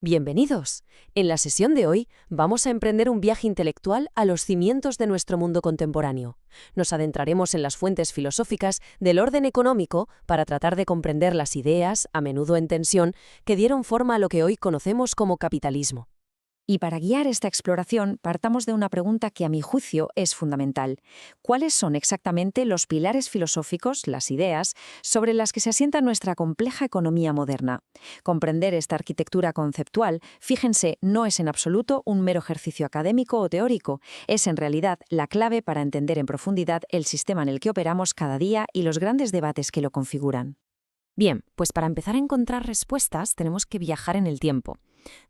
Bienvenidos. En la sesión de hoy vamos a emprender un viaje intelectual a los cimientos de nuestro mundo contemporáneo. Nos adentraremos en las fuentes filosóficas del orden económico para tratar de comprender las ideas, a menudo en tensión, que dieron forma a lo que hoy conocemos como capitalismo. Y para guiar esta exploración, partamos de una pregunta que a mi juicio es fundamental. ¿Cuáles son exactamente los pilares filosóficos, las ideas, sobre las que se asienta nuestra compleja economía moderna? Comprender esta arquitectura conceptual, fíjense, no es en absoluto un mero ejercicio académico o teórico, es en realidad la clave para entender en profundidad el sistema en el que operamos cada día y los grandes debates que lo configuran. Bien, pues para empezar a encontrar respuestas tenemos que viajar en el tiempo.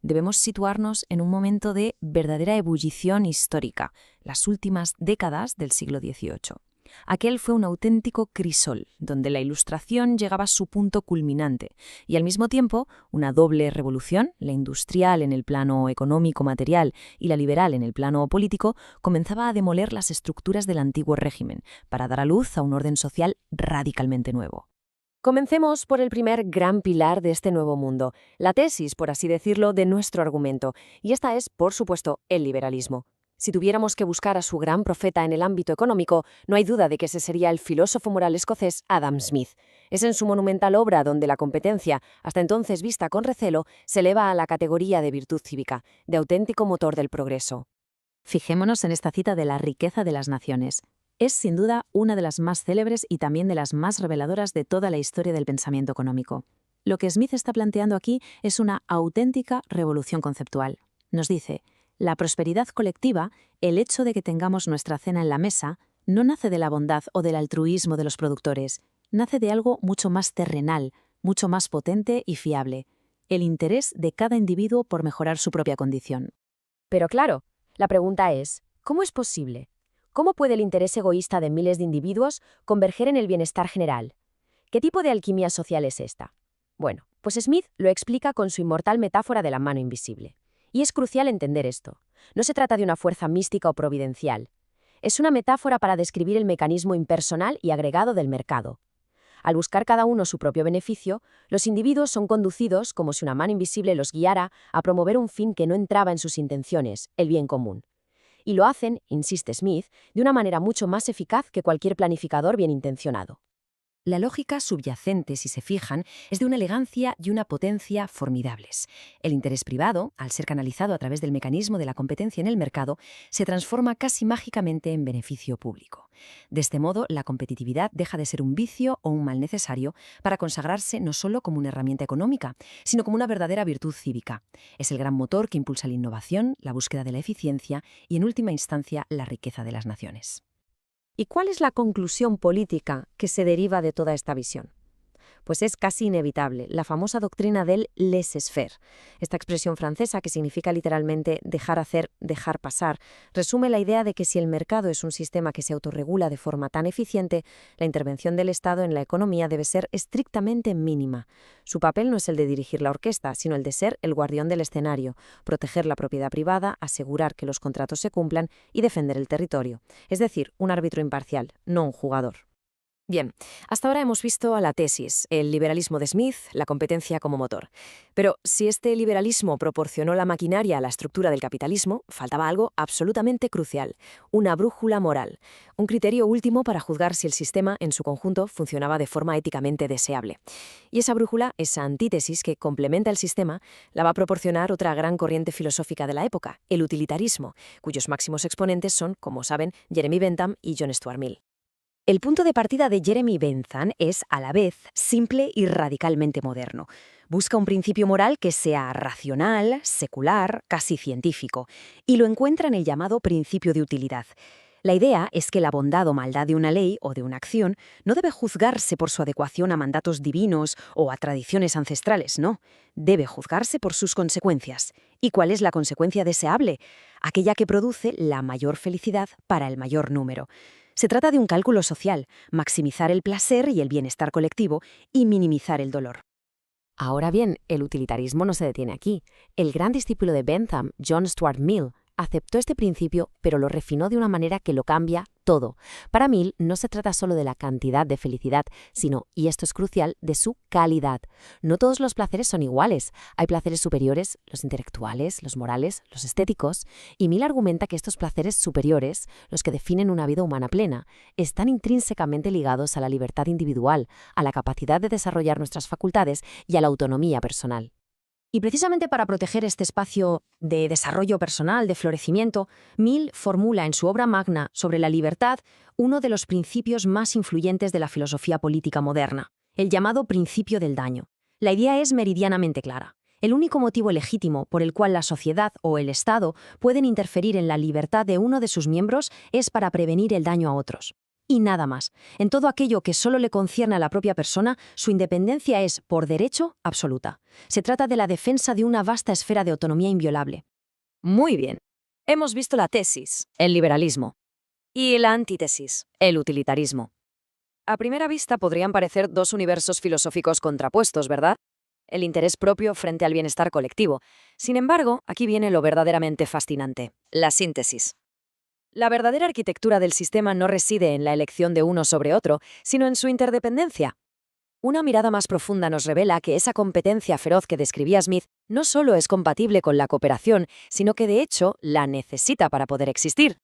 Debemos situarnos en un momento de verdadera ebullición histórica, las últimas décadas del siglo XVIII. Aquel fue un auténtico crisol, donde la Ilustración llegaba a su punto culminante, y al mismo tiempo una doble revolución, la industrial en el plano económico-material y la liberal en el plano político, comenzaba a demoler las estructuras del antiguo régimen, para dar a luz a un orden social radicalmente nuevo. Comencemos por el primer gran pilar de este nuevo mundo, la tesis, por así decirlo, de nuestro argumento, y esta es, por supuesto, el liberalismo. Si tuviéramos que buscar a su gran profeta en el ámbito económico, no hay duda de que ese sería el filósofo moral escocés Adam Smith. Es en su monumental obra donde la competencia, hasta entonces vista con recelo, se eleva a la categoría de virtud cívica, de auténtico motor del progreso. Fijémonos en esta cita de la riqueza de las naciones. Es sin duda una de las más célebres y también de las más reveladoras de toda la historia del pensamiento económico. Lo que Smith está planteando aquí es una auténtica revolución conceptual. Nos dice, la prosperidad colectiva, el hecho de que tengamos nuestra cena en la mesa, no nace de la bondad o del altruismo de los productores, nace de algo mucho más terrenal, mucho más potente y fiable, el interés de cada individuo por mejorar su propia condición. Pero claro, la pregunta es, ¿cómo es posible? ¿Cómo puede el interés egoísta de miles de individuos converger en el bienestar general? ¿Qué tipo de alquimia social es esta? Bueno, pues Smith lo explica con su inmortal metáfora de la mano invisible. Y es crucial entender esto. No se trata de una fuerza mística o providencial. Es una metáfora para describir el mecanismo impersonal y agregado del mercado. Al buscar cada uno su propio beneficio, los individuos son conducidos, como si una mano invisible los guiara, a promover un fin que no entraba en sus intenciones, el bien común. Y lo hacen, insiste Smith, de una manera mucho más eficaz que cualquier planificador bien intencionado. La lógica subyacente, si se fijan, es de una elegancia y una potencia formidables. El interés privado, al ser canalizado a través del mecanismo de la competencia en el mercado, se transforma casi mágicamente en beneficio público. De este modo, la competitividad deja de ser un vicio o un mal necesario para consagrarse no solo como una herramienta económica, sino como una verdadera virtud cívica. Es el gran motor que impulsa la innovación, la búsqueda de la eficiencia y, en última instancia, la riqueza de las naciones. ¿Y cuál es la conclusión política que se deriva de toda esta visión? Pues es casi inevitable, la famosa doctrina del laissez-faire. Esta expresión francesa, que significa literalmente dejar hacer, dejar pasar, resume la idea de que si el mercado es un sistema que se autorregula de forma tan eficiente, la intervención del Estado en la economía debe ser estrictamente mínima. Su papel no es el de dirigir la orquesta, sino el de ser el guardián del escenario, proteger la propiedad privada, asegurar que los contratos se cumplan y defender el territorio. Es decir, un árbitro imparcial, no un jugador. Bien, hasta ahora hemos visto a la tesis, el liberalismo de Smith, la competencia como motor. Pero si este liberalismo proporcionó la maquinaria a la estructura del capitalismo, faltaba algo absolutamente crucial, una brújula moral, un criterio último para juzgar si el sistema en su conjunto funcionaba de forma éticamente deseable. Y esa brújula, esa antítesis que complementa el sistema, la va a proporcionar otra gran corriente filosófica de la época, el utilitarismo, cuyos máximos exponentes son, como saben, Jeremy Bentham y John Stuart Mill. El punto de partida de Jeremy Bentham es, a la vez, simple y radicalmente moderno. Busca un principio moral que sea racional, secular, casi científico, y lo encuentra en el llamado principio de utilidad. La idea es que la bondad o maldad de una ley o de una acción no debe juzgarse por su adecuación a mandatos divinos o a tradiciones ancestrales, no. Debe juzgarse por sus consecuencias. ¿Y cuál es la consecuencia deseable? Aquella que produce la mayor felicidad para el mayor número. Se trata de un cálculo social, maximizar el placer y el bienestar colectivo y minimizar el dolor. Ahora bien, el utilitarismo no se detiene aquí. El gran discípulo de Bentham, John Stuart Mill, aceptó este principio, pero lo refinó de una manera que lo cambia todo. Para Mill no se trata solo de la cantidad de felicidad, sino, y esto es crucial, de su calidad. No todos los placeres son iguales. Hay placeres superiores, los intelectuales, los morales, los estéticos, y Mill argumenta que estos placeres superiores, los que definen una vida humana plena, están intrínsecamente ligados a la libertad individual, a la capacidad de desarrollar nuestras facultades y a la autonomía personal. Y precisamente para proteger este espacio de desarrollo personal, de florecimiento, Mill formula en su obra magna sobre la libertad uno de los principios más influyentes de la filosofía política moderna, el llamado principio del daño. La idea es meridianamente clara. El único motivo legítimo por el cual la sociedad o el Estado pueden interferir en la libertad de uno de sus miembros es para prevenir el daño a otros. Y nada más. En todo aquello que solo le concierne a la propia persona, su independencia es, por derecho, absoluta. Se trata de la defensa de una vasta esfera de autonomía inviolable. Muy bien. Hemos visto la tesis, el liberalismo, y la antítesis, el utilitarismo. A primera vista podrían parecer dos universos filosóficos contrapuestos, ¿verdad? El interés propio frente al bienestar colectivo. Sin embargo, aquí viene lo verdaderamente fascinante, la síntesis. La verdadera arquitectura del sistema no reside en la elección de uno sobre otro, sino en su interdependencia. Una mirada más profunda nos revela que esa competencia feroz que describía Smith no solo es compatible con la cooperación, sino que de hecho la necesita para poder existir.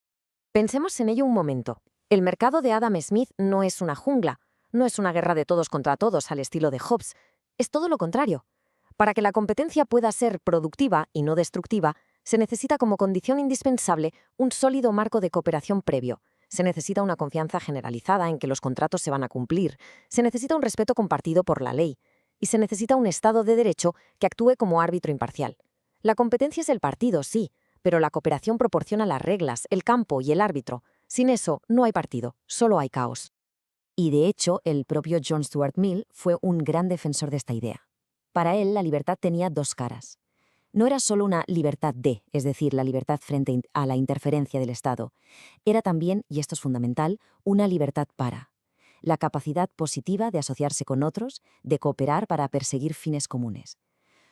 Pensemos en ello un momento. El mercado de Adam Smith no es una jungla, no es una guerra de todos contra todos al estilo de Hobbes. Es todo lo contrario. Para que la competencia pueda ser productiva y no destructiva, se necesita como condición indispensable un sólido marco de cooperación previo. Se necesita una confianza generalizada en que los contratos se van a cumplir. Se necesita un respeto compartido por la ley. Y se necesita un Estado de Derecho que actúe como árbitro imparcial. La competencia es el partido, sí, pero la cooperación proporciona las reglas, el campo y el árbitro. Sin eso, no hay partido, solo hay caos. Y de hecho, el propio John Stuart Mill fue un gran defensor de esta idea. Para él, la libertad tenía dos caras. No era solo una libertad de, es decir, la libertad frente a la interferencia del Estado. Era también, y esto es fundamental, una libertad para. La capacidad positiva de asociarse con otros, de cooperar para perseguir fines comunes.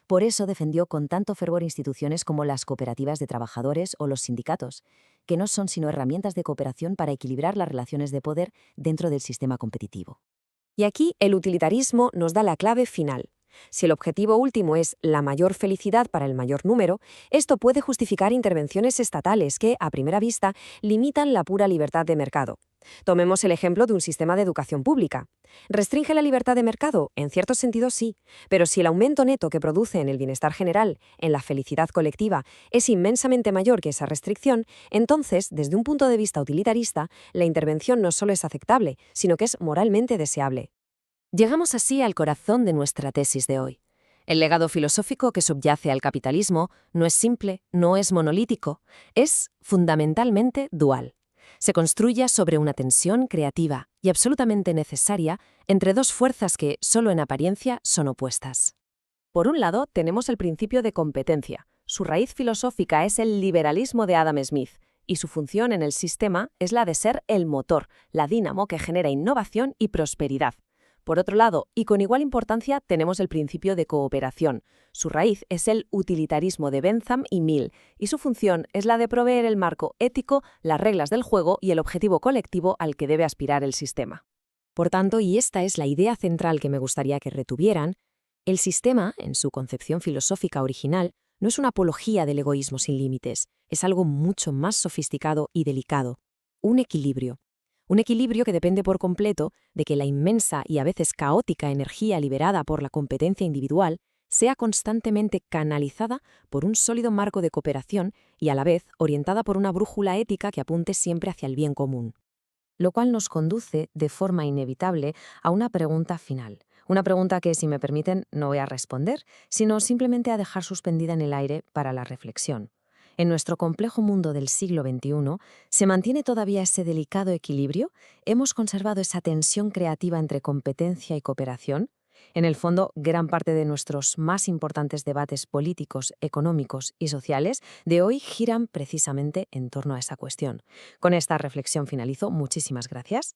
Por eso defendió con tanto fervor instituciones como las cooperativas de trabajadores o los sindicatos, que no son sino herramientas de cooperación para equilibrar las relaciones de poder dentro del sistema competitivo. Y aquí el utilitarismo nos da la clave final. Si el objetivo último es la mayor felicidad para el mayor número, esto puede justificar intervenciones estatales que, a primera vista, limitan la pura libertad de mercado. Tomemos el ejemplo de un sistema de educación pública. ¿Restringe la libertad de mercado? En cierto sentido sí, pero si el aumento neto que produce en el bienestar general, en la felicidad colectiva, es inmensamente mayor que esa restricción, entonces, desde un punto de vista utilitarista, la intervención no solo es aceptable, sino que es moralmente deseable. Llegamos así al corazón de nuestra tesis de hoy. El legado filosófico que subyace al capitalismo no es simple, no es monolítico, es fundamentalmente dual. Se construye sobre una tensión creativa y absolutamente necesaria entre dos fuerzas que, solo en apariencia, son opuestas. Por un lado, tenemos el principio de competencia. Su raíz filosófica es el liberalismo de Adam Smith, y su función en el sistema es la de ser el motor, la dínamo que genera innovación y prosperidad. Por otro lado, y con igual importancia, tenemos el principio de cooperación. Su raíz es el utilitarismo de Bentham y Mill, y su función es la de proveer el marco ético, las reglas del juego y el objetivo colectivo al que debe aspirar el sistema. Por tanto, y esta es la idea central que me gustaría que retuvieran, el sistema, en su concepción filosófica original, no es una apología del egoísmo sin límites, es algo mucho más sofisticado y delicado, un equilibrio. Un equilibrio que depende por completo de que la inmensa y a veces caótica energía liberada por la competencia individual sea constantemente canalizada por un sólido marco de cooperación y a la vez orientada por una brújula ética que apunte siempre hacia el bien común. Lo cual nos conduce, de forma inevitable, a una pregunta final. Una pregunta que, si me permiten, no voy a responder, sino simplemente a dejar suspendida en el aire para la reflexión. En nuestro complejo mundo del siglo XXI, ¿se mantiene todavía ese delicado equilibrio? ¿Hemos conservado esa tensión creativa entre competencia y cooperación? En el fondo, gran parte de nuestros más importantes debates políticos, económicos y sociales de hoy giran precisamente en torno a esa cuestión. Con esta reflexión finalizo. Muchísimas gracias.